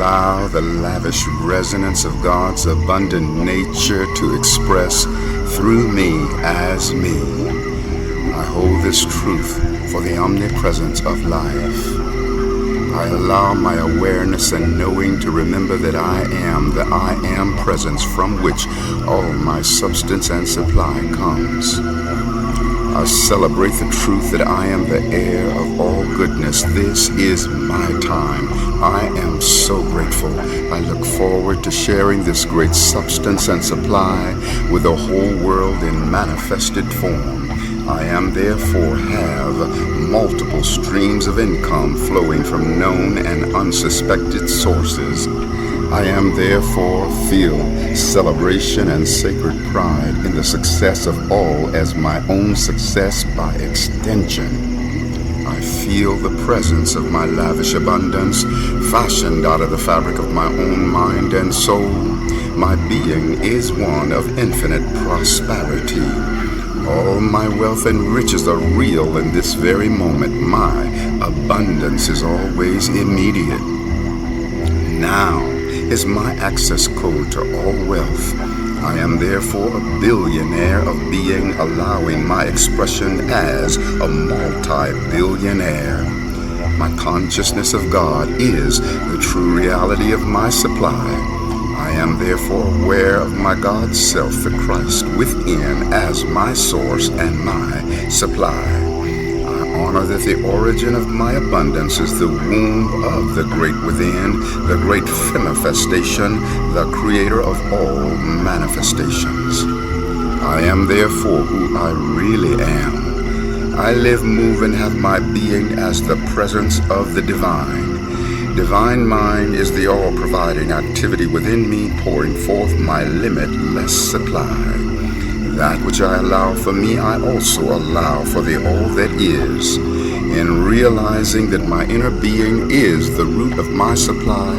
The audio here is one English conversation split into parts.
allow the lavish resonance of God's abundant nature to express through me as me. I hold this truth for the omnipresence of life. I allow my awareness and knowing to remember that I am the I am presence from which all my substance and supply comes. I celebrate the truth that I am the heir of all goodness. This is my time. I am so grateful. I look forward to sharing this great substance and supply with the whole world in manifested form. I am therefore have multiple streams of income flowing from known and unsuspected sources. I am therefore feel celebration and sacred pride in the success of all as my own success by extension. I feel the presence of my lavish abundance fashioned out of the fabric of my own mind and soul. My being is one of infinite prosperity. All my wealth and riches are real in this very moment. My abundance is always immediate. Now is my access code to all wealth. I am therefore a billionaire of being, allowing my expression as a multi-billionaire. My consciousness of God is the true reality of my supply. I am therefore aware of my God self, the Christ within, as my source and my supply. I honor that the origin of my abundance is the womb of the great within, the great manifestation, the creator of all manifestations. I am therefore who I really am. I live, move, and have my being as the presence of the divine. Divine mind is the all-providing activity within me, pouring forth my limitless supply. That which I allow for me, I also allow for the all that is. In realizing that my inner being is the root of my supply,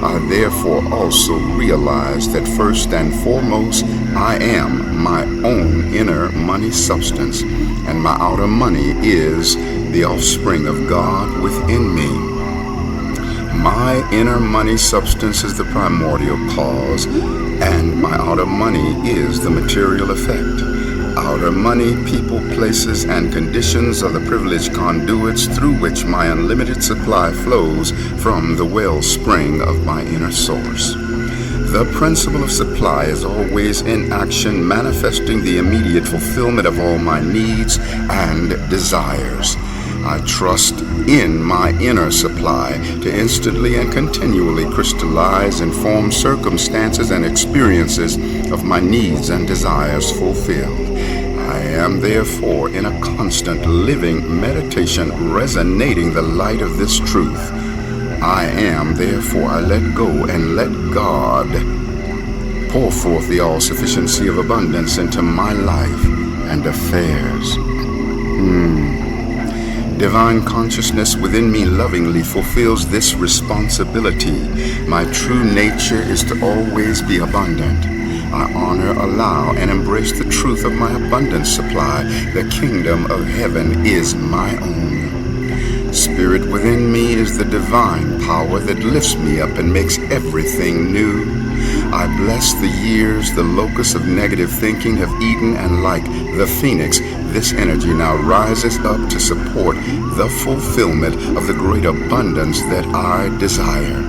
I therefore also realize that first and foremost, I am my own inner money substance, and my outer money is the offspring of God within me. My inner money substance is the primordial cause, and my outer money is the material effect. Outer money, people, places, and conditions are the privileged conduits through which my unlimited supply flows from the wellspring of my inner source. The principle of supply is always in action, manifesting the immediate fulfillment of all my needs and desires. I trust in my inner supply to instantly and continually crystallize and form circumstances and experiences of my needs and desires fulfilled. I am therefore in a constant living meditation, resonating the light of this truth. I am therefore, I let go and let God pour forth the all-sufficiency of abundance into my life and affairs. Divine consciousness within me lovingly fulfills this responsibility. My true nature is to always be abundant. I honor, allow, and embrace the truth of my abundant supply. The kingdom of heaven is my own. Spirit within me is the divine power that lifts me up and makes everything new. I bless the years the locusts of negative thinking have eaten, and like the phoenix, this energy now rises up to support the fulfillment of the great abundance that I desire.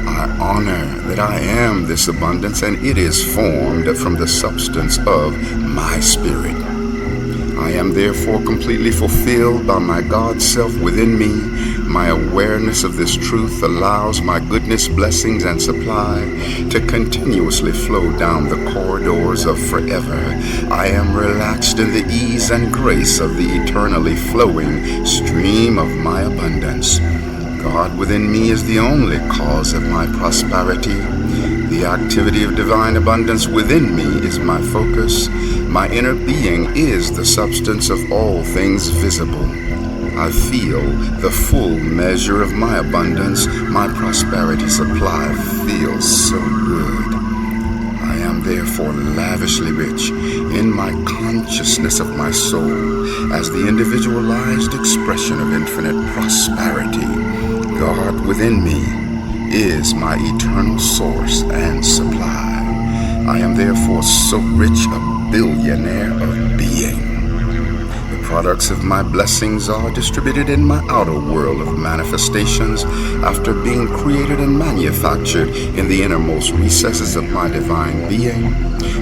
I honor that I am this abundance, and it is formed from the substance of my spirit. I am therefore completely fulfilled by my God self within me. My awareness of this truth allows my goodness, blessings, and supply to continuously flow down the corridors of forever. I am relaxed in the ease and grace of the eternally flowing stream of my abundance. God within me is the only cause of my prosperity. The activity of divine abundance within me is my focus. My inner being is the substance of all things visible. I feel the full measure of my abundance. My prosperity supply feels so good. I am therefore lavishly rich in my consciousness of my soul as the individualized expression of infinite prosperity. God within me is my eternal source and supply. I am therefore so rich, a billionaire of being. The products of my blessings are distributed in my outer world of manifestations after being created and manufactured in the innermost recesses of my divine being.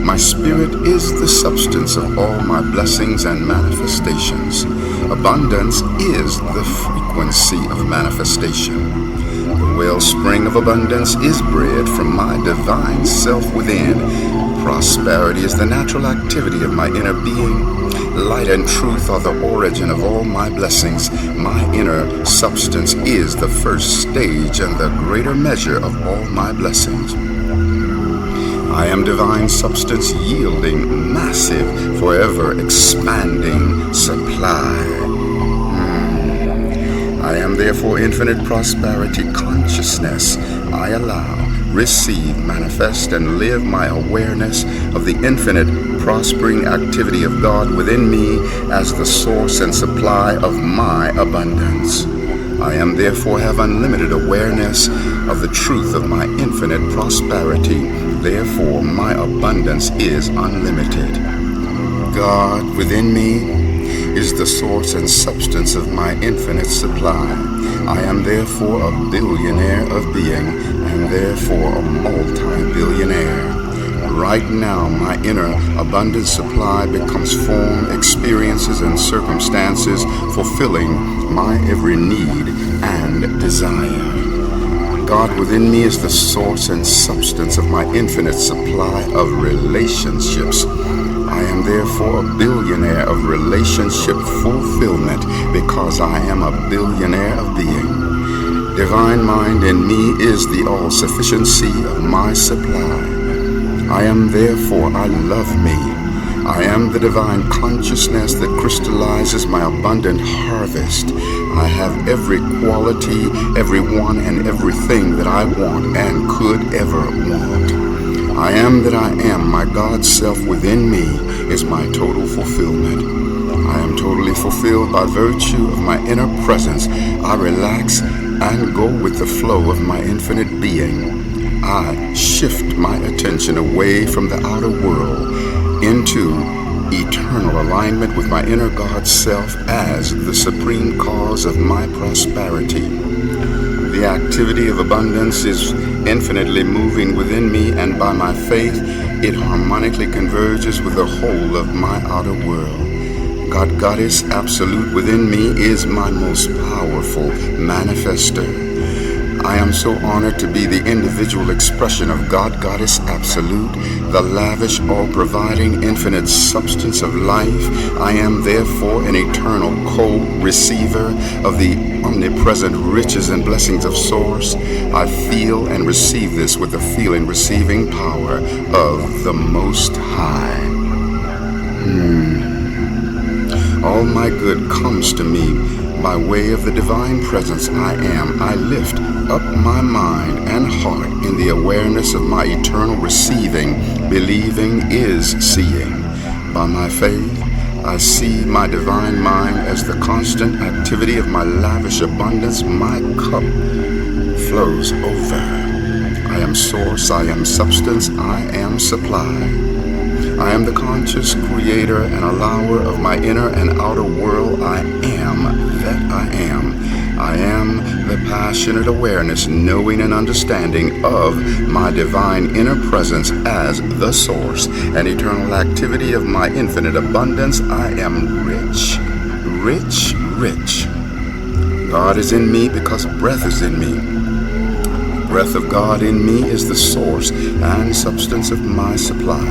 My spirit is the substance of all my blessings and manifestations. Abundance is the frequency of manifestation. The wellspring of abundance is bred from my divine self within. Prosperity is the natural activity of my inner being. Light and truth are the origin of all my blessings. My inner substance is the first stage and the greater measure of all my blessings. I am divine substance yielding massive, forever expanding supply. I am therefore infinite prosperity consciousness. I allow, receive, manifest, and live my awareness of the infinite prospering activity of God within me as the source and supply of my abundance. I am therefore have unlimited awareness of the truth of my infinite prosperity. Therefore, my abundance is unlimited. God within me is the source and substance of my infinite supply. I am therefore a billionaire of being, and therefore a multi-billionaire. Right now, my inner abundant supply becomes form, experiences, and circumstances, fulfilling my every need and desire. God within me is the source and substance of my infinite supply of relationships. I am therefore a billionaire of relationship fulfillment because I am a billionaire of being. Divine mind in me is the all-sufficiency of my supply. I am therefore, I love me. I am the divine consciousness that crystallizes my abundant harvest. I have every quality, everyone, and everything that I want and could ever want. I am that I am. My God self within me is my total fulfillment. I am totally fulfilled by virtue of my inner presence. I relax and go with the flow of my infinite being. I shift my attention away from the outer world into eternal alignment with my inner God self as the supreme cause of my prosperity. The activity of abundance is infinitely moving within me, and by my faith, it harmonically converges with the whole of my outer world. God Goddess Absolute within me is my most powerful manifester. I am so honored to be the individual expression of God Goddess Absolute, the lavish, all-providing, infinite substance of life. I am therefore an eternal co-receiver of the omnipresent riches and blessings of Source. I feel and receive this with the feeling receiving power of the Most High. All my good comes to me by way of the divine presence I am. I lift up my mind and heart in the awareness of my eternal receiving. Believing is seeing. By my faith, I see my divine mind as the constant activity of my lavish abundance. My cup flows over. I am source, I am substance, I am supply. I am the conscious creator and allower of my inner and outer world. I am that I am. I am the passionate awareness, knowing and understanding of my divine inner presence as the source and eternal activity of my infinite abundance. I am rich, rich, rich. God is in me because breath is in me. The breath of God in me is the source and substance of my supply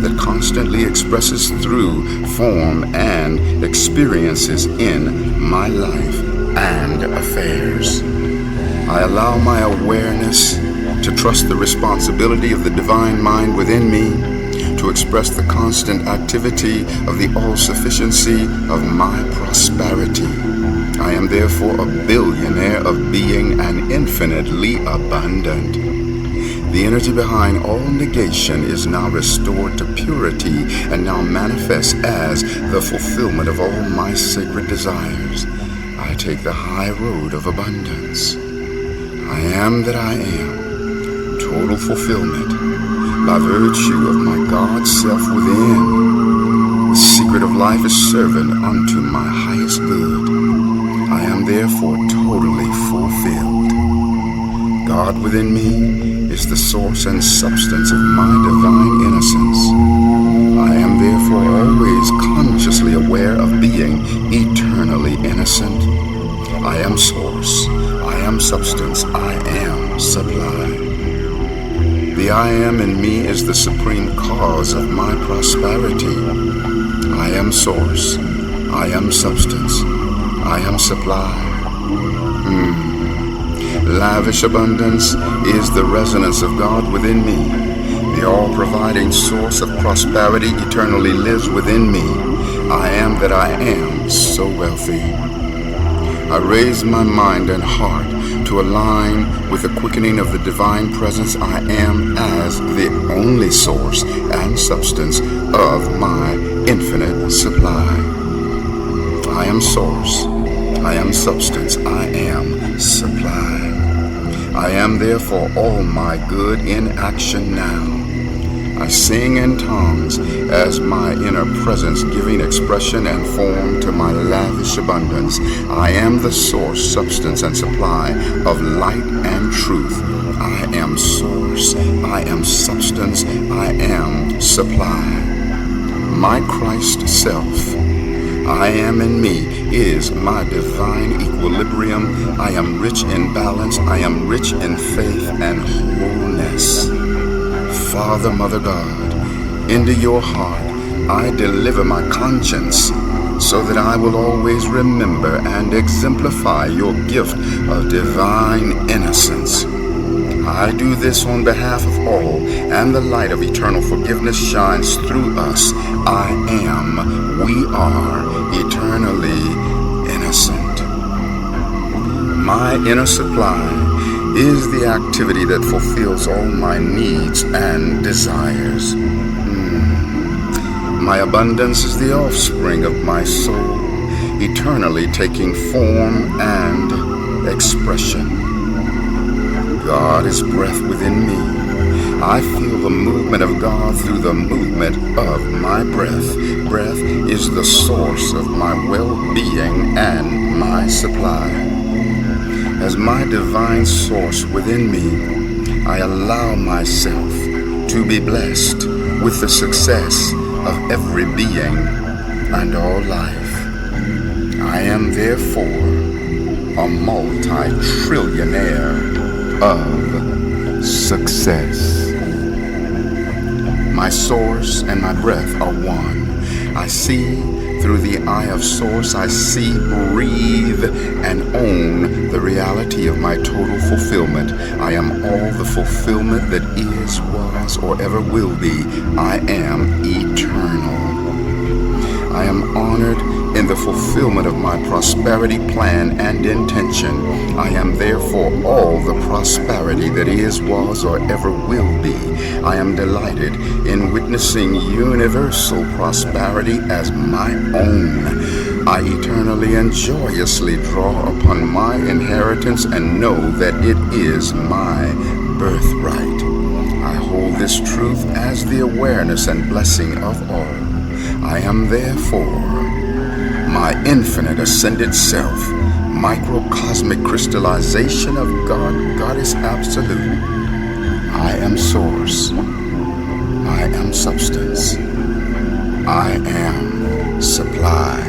that constantly expresses through form and experiences in my life and affairs. I allow my awareness to trust the responsibility of the divine mind within me to express the constant activity of the all-sufficiency of my prosperity. I am therefore a billionaire of being and infinitely abundant. The energy behind all negation is now restored to purity and now manifests as the fulfillment of all my sacred desires. I take the high road of abundance. I am that I am, total fulfillment, by virtue of my God self within. The secret of life is servant unto my highest good. I am therefore totally fulfilled. God within me is the source and substance of my divine innocence. I am therefore always consciously aware of being eternally innocent. I am source, I am substance, I am supply. The I am in me is the supreme cause of my prosperity. I am source, I am substance, I am supply. Lavish abundance is the resonance of God within me. The all-providing source of prosperity eternally lives within me. I am that I am so wealthy. I raise my mind and heart to align with the quickening of the divine presence. I am as the only source and substance of my infinite supply. I am source, I am substance, I am supply. I am therefore all my good in action now. I sing in tongues as my inner presence giving expression and form to my lavish abundance. I am the source, substance, and supply of light and truth. I am source, I am substance, I am supply. My Christ self, I am in me, is my divine equilibrium. I am rich in balance. I am rich in faith and wholeness. Father, Mother God, into your heart I deliver my conscience, so that I will always remember and exemplify your gift of divine innocence. I do this on behalf of all, and the light of eternal forgiveness shines through us. I am, we are eternally innocent. My inner supply is the activity that fulfills all my needs and desires. My abundance is the offspring of my soul, eternally taking form and expression. God is breath within me. I feel the movement of God through the movement of my breath. Breath is the source of my well-being and my supply. As my divine source within me, I allow myself to be blessed with the success of every being and all life. I am therefore a multi-trillionaire of success. My source and my breath are one. I see through the eye of source. I see, breathe, and own the reality of my total fulfillment. I am all the fulfillment that is, was, or ever will be. I am eternal. I am honored in the fulfillment of my prosperity plan and intention. I am therefore all the prosperity that is, was, or ever will be. I am delighted in witnessing universal prosperity as my own. I eternally and joyously draw upon my inheritance and know that it is my birthright. I hold this truth as the awareness and blessing of all. I am therefore my infinite ascended self, microcosmic crystallization of God, Goddess Absolute. I am source. I am substance. I am supply.